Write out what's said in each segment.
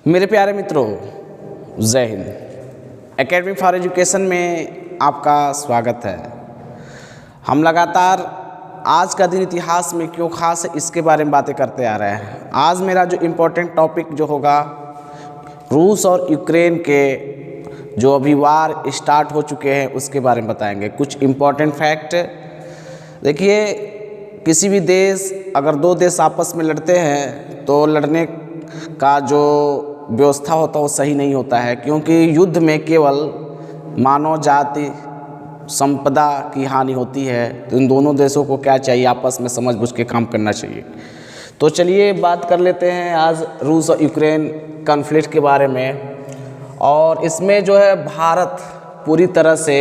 मेरे प्यारे मित्रों, जय हिंद। एकेडमी फॉर एजुकेशन में आपका स्वागत है। हम लगातार आज का दिन इतिहास में क्यों खास है इसके बारे में बातें करते आ रहे हैं। आज मेरा जो इम्पोर्टेंट टॉपिक जो होगा, रूस और यूक्रेन के जो अभी वार स्टार्ट हो चुके हैं उसके बारे में बताएंगे। कुछ इम्पोर्टेंट फैक्ट देखिए, किसी भी देश अगर दो देश आपस में लड़ते हैं तो लड़ने का जो व्यवस्था होता है वो सही नहीं होता है, क्योंकि युद्ध में केवल मानव जाति संपदा की हानि होती है। तो इन दोनों देशों को क्या चाहिए, आपस में समझ बूझ के काम करना चाहिए। तो चलिए बात कर लेते हैं आज रूस और यूक्रेन कॉन्फ्लिक्ट के बारे में। और इसमें जो है भारत पूरी तरह से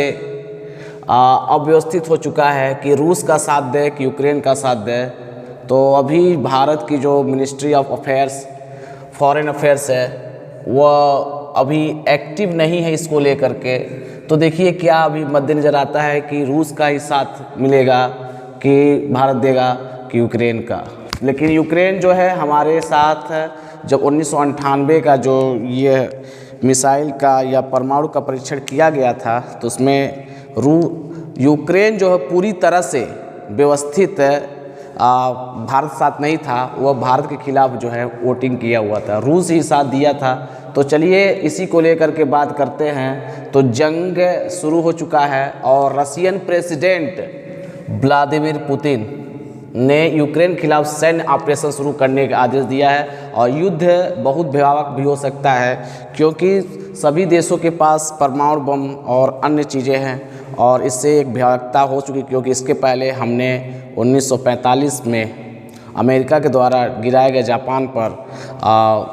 अव्यवस्थित हो चुका है कि रूस का साथ दे कि यूक्रेन का साथ दे। तो अभी भारत की जो ministry of affairs foreign affairs है वह अभी एक्टिव नहीं है इसको लेकर के। तो देखिए क्या अभी मद्देनज़र आता है कि रूस का ही साथ मिलेगा कि भारत देगा कि यूक्रेन का। लेकिन यूक्रेन जो है हमारे साथ जब 1998 का जो ये मिसाइल का या परमाणु का परीक्षण किया गया था तो उसमें यूक्रेन जो है पूरी तरह से व्यवस्थित भारत साथ नहीं था। वह भारत के खिलाफ जो है वोटिंग किया हुआ था, रूस ही साथ दिया था। तो चलिए इसी को लेकर के बात करते हैं। तो जंग शुरू हो चुका है और रशियन प्रेसिडेंट व्लादिमीर पुतिन ने यूक्रेन खिलाफ सैन्य ऑपरेशन शुरू करने का आदेश दिया है। और युद्ध बहुत भयावह भी हो सकता है, क्योंकि सभी देशों के पास परमाणु बम और अन्य चीज़ें हैं और इससे एक भयावहता हो चुकी, क्योंकि इसके पहले हमने 1945 में अमेरिका के द्वारा गिराए गए जापान पर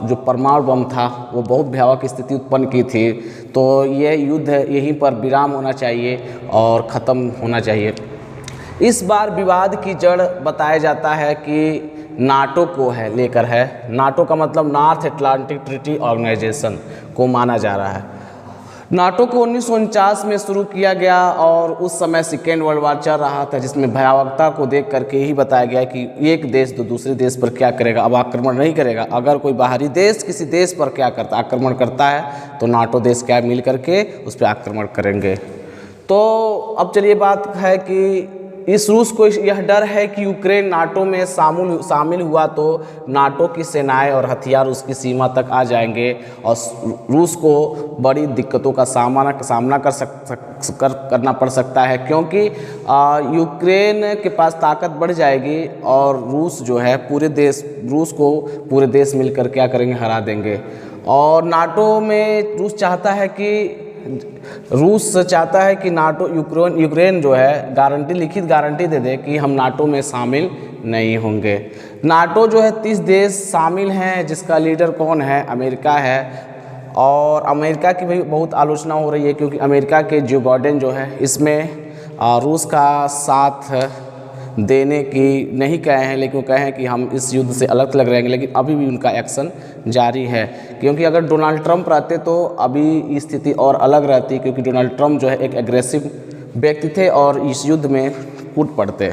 जो परमाणु बम था वो बहुत भयावह स्थिति उत्पन्न की थी। तो ये युद्ध यहीं पर विराम होना चाहिए और ख़त्म होना चाहिए। इस बार विवाद की जड़ बताया जाता है कि नाटो को है लेकर है। नाटो का मतलब नॉर्थ अटलांटिक ट्रीटी ऑर्गेनाइजेशन को माना जा रहा है। नाटो को 1949 में शुरू किया गया और उस समय सेकेंड वर्ल्ड वार चल रहा था, जिसमें भयावहता को देख करके ही बताया गया कि एक देश तो दूसरे देश पर क्या करेगा, अब आक्रमण नहीं करेगा। अगर कोई बाहरी देश किसी देश पर क्या करता आक्रमण करता है तो नाटो देश क्या मिल करके उस पर आक्रमण करेंगे। तो अब चलिए बात है कि इस रूस को यह डर है कि यूक्रेन नाटो में शामिल हुआ तो नाटो की सेनाएं और हथियार उसकी सीमा तक आ जाएंगे और रूस को बड़ी दिक्कतों का सामना करना पड़ सकता है, क्योंकि यूक्रेन के पास ताकत बढ़ जाएगी और रूस जो है रूस को पूरे देश मिलकर क्या करेंगे, हरा देंगे। और नाटो में रूस चाहता है कि नाटो यूक्रेन जो है लिखित गारंटी दे दे कि हम नाटो में शामिल नहीं होंगे। नाटो जो है 30 देश शामिल हैं, जिसका लीडर कौन है, अमेरिका है। और अमेरिका की भी बहुत आलोचना हो रही है, क्योंकि अमेरिका के जो बाइडेन जो है इसमें रूस का साथ देने की नहीं कहे हैं, लेकिन कहे हैं कि हम इस युद्ध से अलग थलग रहेंगे। लेकिन अभी भी उनका एक्शन जारी है, क्योंकि अगर डोनाल्ड ट्रंप रहते तो अभी स्थिति और अलग रहती, क्योंकि डोनाल्ड ट्रंप जो है एक एग्रेसिव व्यक्ति थे और इस युद्ध में कूद पड़ते।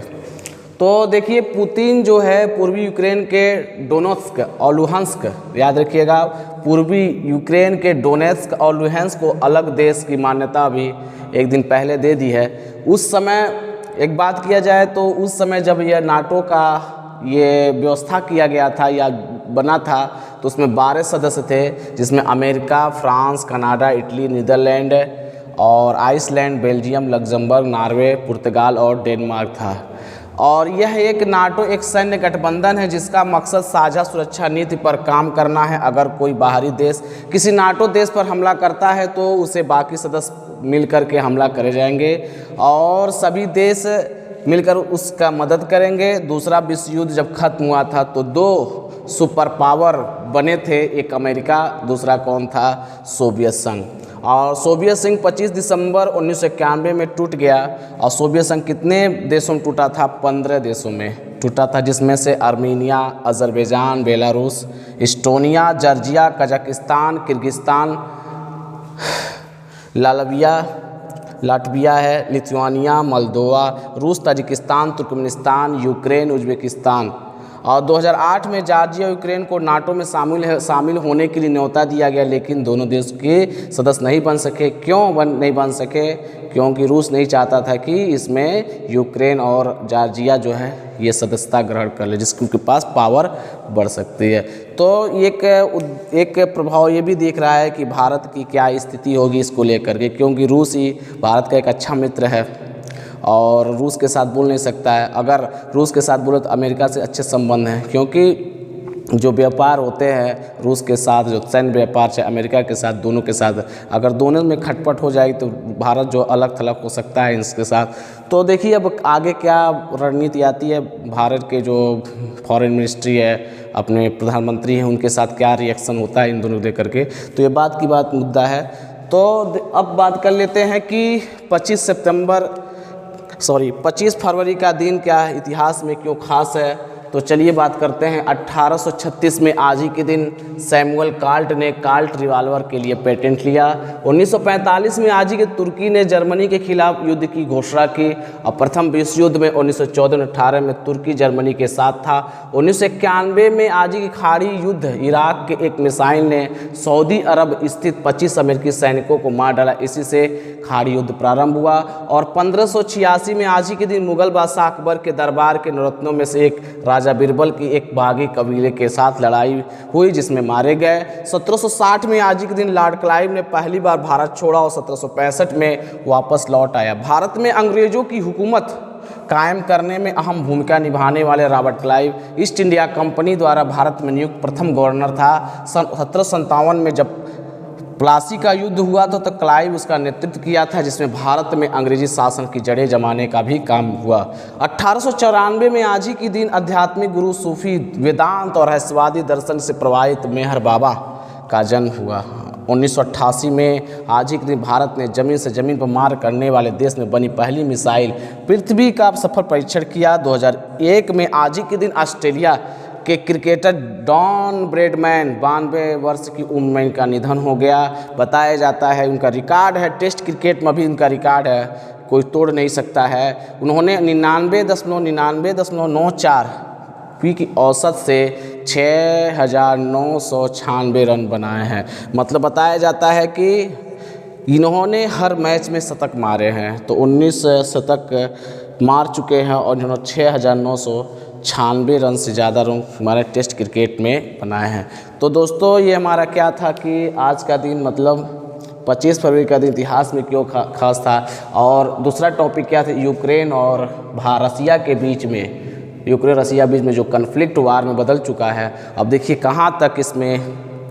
तो देखिए पुतिन जो है पूर्वी यूक्रेन के डोनेत्स्क और लुहांस्क, याद रखिएगा, पूर्वी यूक्रेन के डोनेत्स्क और लुहांस्क को अलग देश की मान्यता भी एक दिन पहले दे दी है। उस समय एक बात किया जाए तो उस समय जब यह नाटो का ये व्यवस्था किया गया था या बना था तो उसमें 12 सदस्य थे, जिसमें America, France, Canada, Italy, Netherland और आइसलैंड, बेल्जियम, लग्जमबर्ग, नॉर्वे, पुर्तगाल और डेनमार्क था। और यह एक सैन्य गठबंधन है जिसका मकसद साझा सुरक्षा नीति पर काम करना है। अगर कोई बाहरी देश किसी नाटो देश पर हमला करता है तो उसे बाकी सदस्य मिलकर के हमला करे जाएंगे और सभी देश मिलकर उसका मदद करेंगे। दूसरा विश्व युद्ध जब खत्म हुआ था तो 2 सुपर पावर बने थे, एक अमेरिका, दूसरा कौन था, सोवियत संघ। और सोवियत संघ 25 दिसंबर 1991 में टूट गया। और सोवियत संघ कितने देशों में टूटा था, 15 देशों में टूटा था, जिसमें से Armenia, Azerbaijan, Belarus, Estonia, Georgia, Kazakhstan, Kyrgyzstan, Latvia है, लिथुआनिया, मोल्दोवा, रूस, ताजिकिस्तान, तुर्कमेनिस्तान, यूक्रेन, उज्बेकिस्तान और 2008 में जॉर्जिया यूक्रेन को नाटो में शामिल होने के लिए न्योता दिया गया, लेकिन दोनों देश के सदस्य नहीं बन सके। क्यों नहीं बन सके? क्योंकि रूस नहीं चाहता था कि इसमें यूक्रेन और जॉर्जिया जो है ये सदस्यता ग्रहण कर ले, जिसके उनके पास पावर बढ़ सकती है। तो एक प्रभाव ये भी देख रहा है कि भारत की क्या स्थिति होगी इसको लेकर के, क्योंकि रूस ही भारत का एक अच्छा मित्र है और रूस के साथ बोल नहीं सकता है। अगर रूस के साथ बोले तो अमेरिका से अच्छे संबंध हैं, क्योंकि जो व्यापार होते हैं रूस के साथ, जो सैन्य व्यापार चाहे अमेरिका के साथ, दोनों के साथ अगर दोनों में खटपट हो जाएगी तो भारत जो अलग थलग हो सकता है इसके साथ। तो देखिए अब आगे क्या रणनीति आती है, भारत के जो फॉरेन मिनिस्ट्री है, अपने प्रधानमंत्री हैं, उनके साथ क्या रिएक्शन होता है इन दोनों लेकर के, तो ये बात की बात मुद्दा है। तो अब बात कर लेते हैं कि 25 फरवरी का दिन क्या इतिहास में क्यों खास है। तो चलिए बात करते हैं। 1836 में आज ही के दिन सैमुअल कार्ट ने कार्ट रिवाल्वर के लिए पेटेंट लिया। 1945 में आज ही के तुर्की ने जर्मनी के खिलाफ युद्ध की घोषणा की और प्रथम विश्व युद्ध में 1914-18 में तुर्की जर्मनी के साथ था। 1991 में आज ही की खाड़ी युद्ध इराक के एक मिसाइल ने सऊदी अरब स्थित 25 अमेरिकी सैनिकों को मार डाला, इसी से खाड़ी युद्ध प्रारंभ हुआ। और 1586 में आज ही के दिन मुगल बादशाह अकबर के दरबार के नवरत्नों में से एक राजा बीरबल की एक बागी कबीले के साथ लड़ाई हुई जिसमें मारे गए। 1760 में आज ही के दिन लॉर्ड क्लाइव ने पहली बार भारत छोड़ा और 1765 में वापस लौट आया। भारत में अंग्रेजों की हुकूमत कायम करने में अहम भूमिका निभाने वाले Robert Clive east India company द्वारा भारत में नियुक्त प्रथम गवर्नर था। सन 1757 में जब प्लासी का युद्ध हुआ तो क्लाइव उसका नेतृत्व किया था, जिसमें भारत में अंग्रेजी शासन की जड़ें जमाने का भी काम हुआ। 1894 में आज ही के दिन आध्यात्मिक गुरु सूफी वेदांत और रहस्यवादी दर्शन से प्रभावित मेहर बाबा का जन्म हुआ। 1988 में आज ही के दिन भारत ने जमीन से जमीन पर मार करने वाले देश में बनी पहली मिसाइल पृथ्वी का सफल परीक्षण किया। 2001 में आज ही के दिन ऑस्ट्रेलिया के क्रिकेटर डॉन ब्रैडमैन 92 वर्ष की उम्र में इनका निधन हो गया। बताया जाता है उनका रिकॉर्ड है, टेस्ट क्रिकेट में भी उनका रिकॉर्ड है, कोई तोड़ नहीं सकता है। उन्होंने 99.94 की औसत से 6996 रन बनाए हैं। मतलब बताया जाता है कि इन्होंने हर मैच में शतक मारे हैं, तो 19 शतक मार चुके हैं और इन्होंने 6996 रन से ज़्यादा रन हमारे टेस्ट क्रिकेट में बनाए हैं। तो दोस्तों ये हमारा क्या था कि आज का दिन मतलब 25 फरवरी का दिन इतिहास में क्यों खास था। और दूसरा टॉपिक क्या था, यूक्रेन और रसिया के बीच में, यूक्रेन रसिया बीच में जो कन्फ्लिक्ट वार में बदल चुका है। अब देखिए कहाँ तक इसमें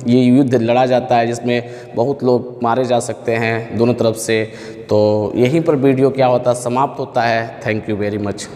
ये युद्ध लड़ा जाता है, जिसमें बहुत लोग मारे जा सकते हैं दोनों तरफ से। तो यहीं पर वीडियो क्या होता है समाप्त होता है। Thank you very much.